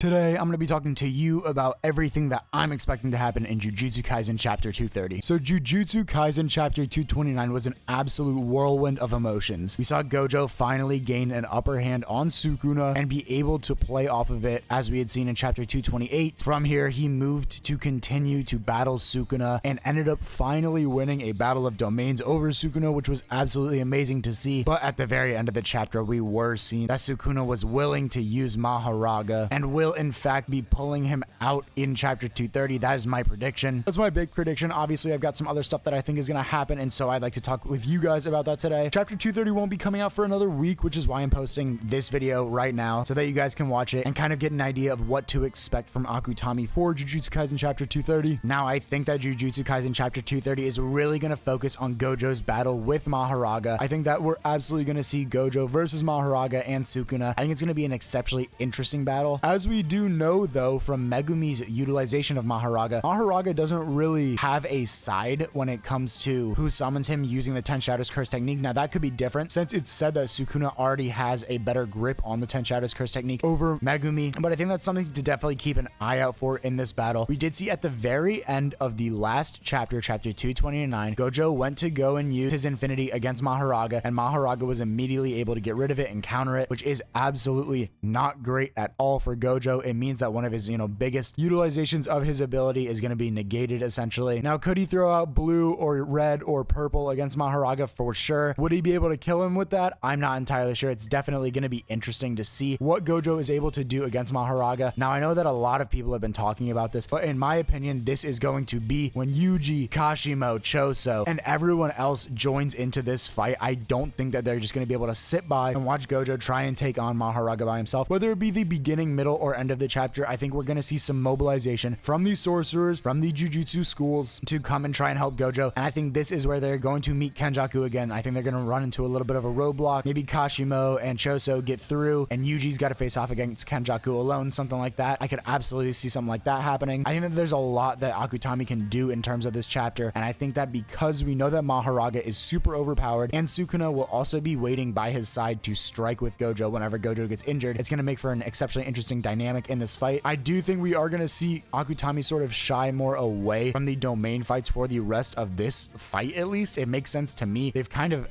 Today, I'm going to be talking to you about everything that I'm expecting to happen in Jujutsu Kaisen Chapter 230. So Jujutsu Kaisen Chapter 229 was an absolute whirlwind of emotions. We saw Gojo finally gain an upper hand on Sukuna and be able to play off of it as we had seen in Chapter 228. From here, he moved to continue to battle Sukuna and ended up finally winning a battle of domains over Sukuna, which was absolutely amazing to see. But at the very end of the chapter, we were seeing that Sukuna was willing to use Maharaga and will in fact be pulling him out in Chapter 230. That is my prediction. That's my big prediction. Obviously, I've got some other stuff that I think is going to happen, and so I'd like to talk with you guys about that today. Chapter 230 won't be coming out for another week, which is why I'm posting this video right now so that you guys can watch it and kind of get an idea of what to expect from Akutami for Jujutsu Kaisen Chapter 230. Now, I think that Jujutsu Kaisen Chapter 230 is really going to focus on Gojo's battle with Maharaga. I think that we're absolutely going to see Gojo versus Maharaga and Sukuna. I think it's going to be an exceptionally interesting battle. As we do know, though, from Megumi's utilization of Maharaga, Maharaga doesn't really have a side when it comes to who summons him using the 10 Shadows Curse technique. Now, that could be different since it's said that Sukuna already has a better grip on the 10 Shadows Curse technique over Megumi, but I think that's something to definitely keep an eye out for in this battle. We did see at the very end of the last chapter, Chapter 229, Gojo went to go and use his Infinity against Maharaga, and Maharaga was immediately able to get rid of it and counter it, which is absolutely not great at all for Gojo. It means that one of his, biggest utilizations of his ability is going to be negated, essentially. Now, could he throw out blue or red or purple against Maharaga? For sure. Would he be able to kill him with that? I'm not entirely sure. It's definitely going to be interesting to see what Gojo is able to do against Maharaga. Now, I know that a lot of people have been talking about this, but in my opinion, this is going to be when Yuji, Kashimo, Choso, and everyone else joins into this fight. I don't think that they're just going to be able to sit by and watch Gojo try and take on Maharaga by himself. Whether it be the beginning, middle, or end of the chapter, I think we're going to see some mobilization from these sorcerers, from the Jujutsu schools to come and try and help Gojo. And I think this is where they're going to meet Kenjaku again. I think they're going to run into a little bit of a roadblock. Maybe Kashimo and Choso get through and Yuji's got to face off against Kenjaku alone, something like that. I could absolutely see something like that happening. I think that there's a lot that Akutami can do in terms of this chapter. And I think that because we know that Maharaga is super overpowered and Sukuna will also be waiting by his side to strike with Gojo whenever Gojo gets injured, it's going to make for an exceptionally interesting dynamic in this fight. I do think we are going to see Akutami sort of shy more away from the domain fights for the rest of this fight, at least. It makes sense to me. They've kind of,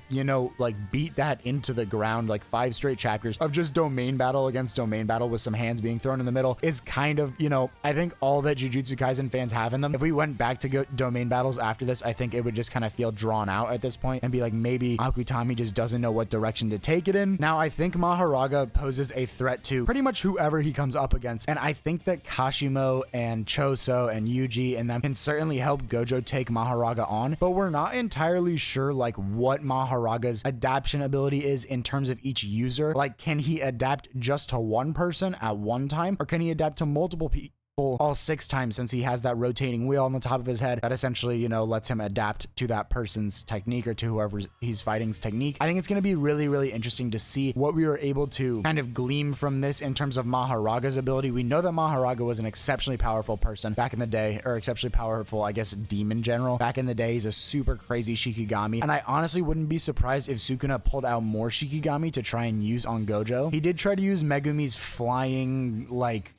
beat that into the ground, like 5 straight chapters of just domain battle against domain battle with some hands being thrown in the middle is kind of, I think all that Jujutsu Kaisen fans have in them. If we went back to domain battles after this, I think it would just kind of feel drawn out at this point and be like, maybe Akutami just doesn't know what direction to take it in. Now, I think Maharaga poses a threat to pretty much whoever he comes up against, and I think that Kashimo and Choso and Yuji and them can certainly help Gojo take Maharaga on, but we're not entirely sure what Maharaga's adaptation ability is in terms of each user. Can he adapt just to one person at one time, or can he adapt to multiple people all 6 times, since he has that rotating wheel on the top of his head that essentially, lets him adapt to that person's technique or to whoever he's fighting's technique. I think it's going to be really, really interesting to see what we were able to kind of glean from this in terms of Maharaga's ability. We know that Maharaga was an exceptionally powerful person back in the day, or exceptionally powerful, I guess, demon in general. Back in the day, he's a super crazy Shikigami, and I honestly wouldn't be surprised if Sukuna pulled out more Shikigami to try and use on Gojo. He did try to use Megumi's flying,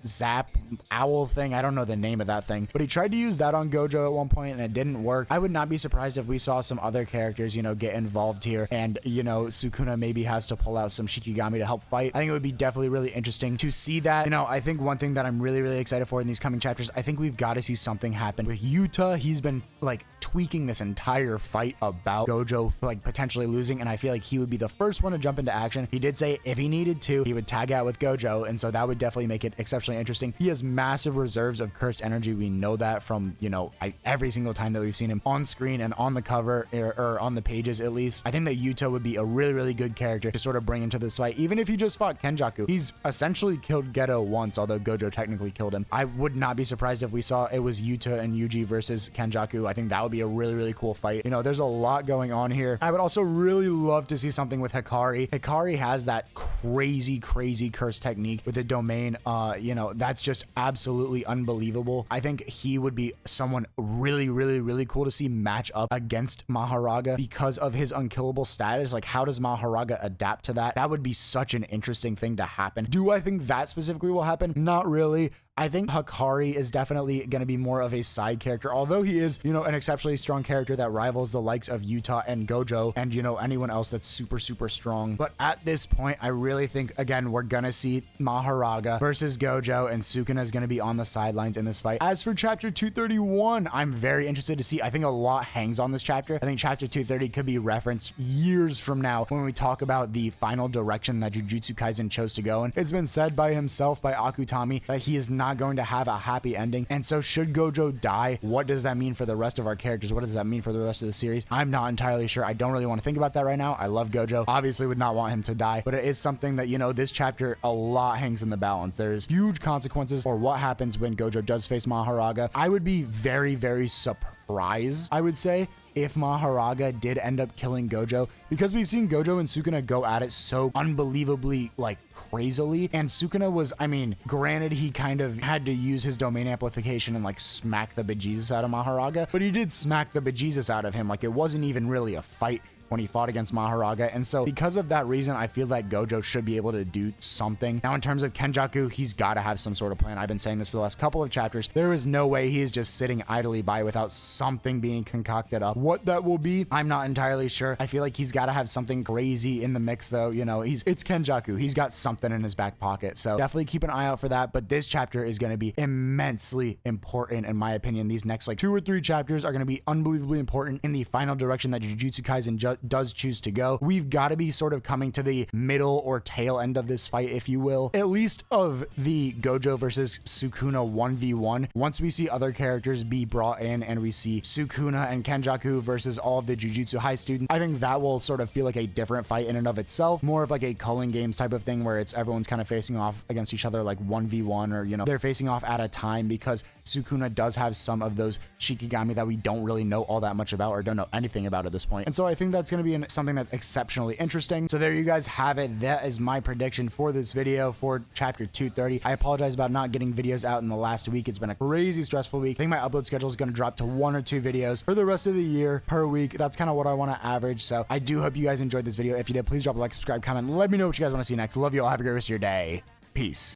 zap owl thing. I don't know the name of that thing, but he tried to use that on Gojo at one point and it didn't work. I would not be surprised if we saw some other characters, get involved here, and, Sukuna maybe has to pull out some Shikigami to help fight. I think it would be definitely really interesting to see that. I think one thing that I'm really, really excited for in these coming chapters, I think we've got to see something happen with Yuta. He's been tweaking this entire fight about Gojo potentially losing, and I feel like he would be the first one to jump into action. He did say if he needed to, he would tag out with Gojo, and so that would definitely make it exceptionally interesting. He has massive reserves of cursed energy. We know that from, every single time that we've seen him on screen and on the cover or on the pages, at least. I think that Yuta would be a really, really good character to sort of bring into this fight, even if he just fought Kenjaku. He's essentially killed Geto once, although Gojo technically killed him. I would not be surprised if we saw it was Yuta and Yuji versus Kenjaku. I think that would be a really, really cool fight. There's a lot going on here. I would also really love to see something with Hikari. Hikari has that crazy curse technique with the domain. That's just absolutely absolutely unbelievable. I think he would be someone really cool to see match up against Maharaga because of his unkillable status. Like, how does Maharaga adapt to that? That would be such an interesting thing to happen. Do I think that specifically will happen? Not really. I think Hakari is definitely going to be more of a side character, although he is, you know, an exceptionally strong character that rivals the likes of Yuta and Gojo and, you know, anyone else that's super strong. But at this point, I really think, again, we're going to see Maharaga versus Gojo, and Sukuna is going to be on the sidelines in this fight. As for chapter 231, I'm very interested to see. I think a lot hangs on this chapter. I think chapter 230 could be referenced years from now when we talk about the final direction that Jujutsu Kaisen chose to go in. It's been said by himself, by Akutami, that he is not going to have a happy ending. And so should Gojo die, what does that mean for the rest of our characters? What does that mean for the rest of the series? I'm not entirely sure. I don't really want to think about that right now. I love Gojo. Obviously would not want him to die, but it is something that, you know, this chapter, a lot hangs in the balance. There's huge consequences for what happens when Gojo does face Maharaga. I would be very surprised, I would say, if Maharaga did end up killing Gojo, because we've seen Gojo and Sukuna go at it so unbelievably, like, crazily. And Sukuna was, I mean, granted, he kind of had to use his domain amplification and like smack the bejesus out of Maharaga, but he did smack the bejesus out of him. Like, it wasn't even really a fight when he fought against Maharaga. And so because of that reason, I feel that Gojo should be able to do something. Now, in terms of Kenjaku, he's got to have some sort of plan. I've been saying this for the last couple of chapters. There is no way he is just sitting idly by without something being concocted up. What that will be, I'm not entirely sure. I feel like he's got to have something crazy in the mix, though. You know, it's Kenjaku. He's got something in his back pocket. So definitely keep an eye out for that. But this chapter is going to be immensely important, in my opinion. These next like 2 or 3 chapters are going to be unbelievably important in the final direction that Jujutsu Kaisen does choose to go. We've got to be sort of coming to the middle or tail end of this fight, if you will, at least of the Gojo versus Sukuna 1v1. Once we see other characters be brought in and we see Sukuna and Kenjaku versus all of the Jujutsu High students, I think that will sort of feel like a different fight in and of itself, more of like a culling games type of thing where it's everyone's kind of facing off against each other like 1v1, or, you know, they're facing off at a time, because Sukuna does have some of those Shikigami that we don't really know all that much about or don't know anything about at this point. And so I think that's going to be something that's exceptionally interesting. So there you guys have it. That is my prediction for this video for chapter 230. I apologize about not getting videos out in the last week. It's been a crazy stressful week. I think my upload schedule is going to drop to 1 or 2 videos for the rest of the year per week. That's kind of what I want to average. So I do hope you guys enjoyed this video. If you did, please drop a like, subscribe, comment, let me know what you guys want to see next. Love you all. Have a great rest of your day. Peace.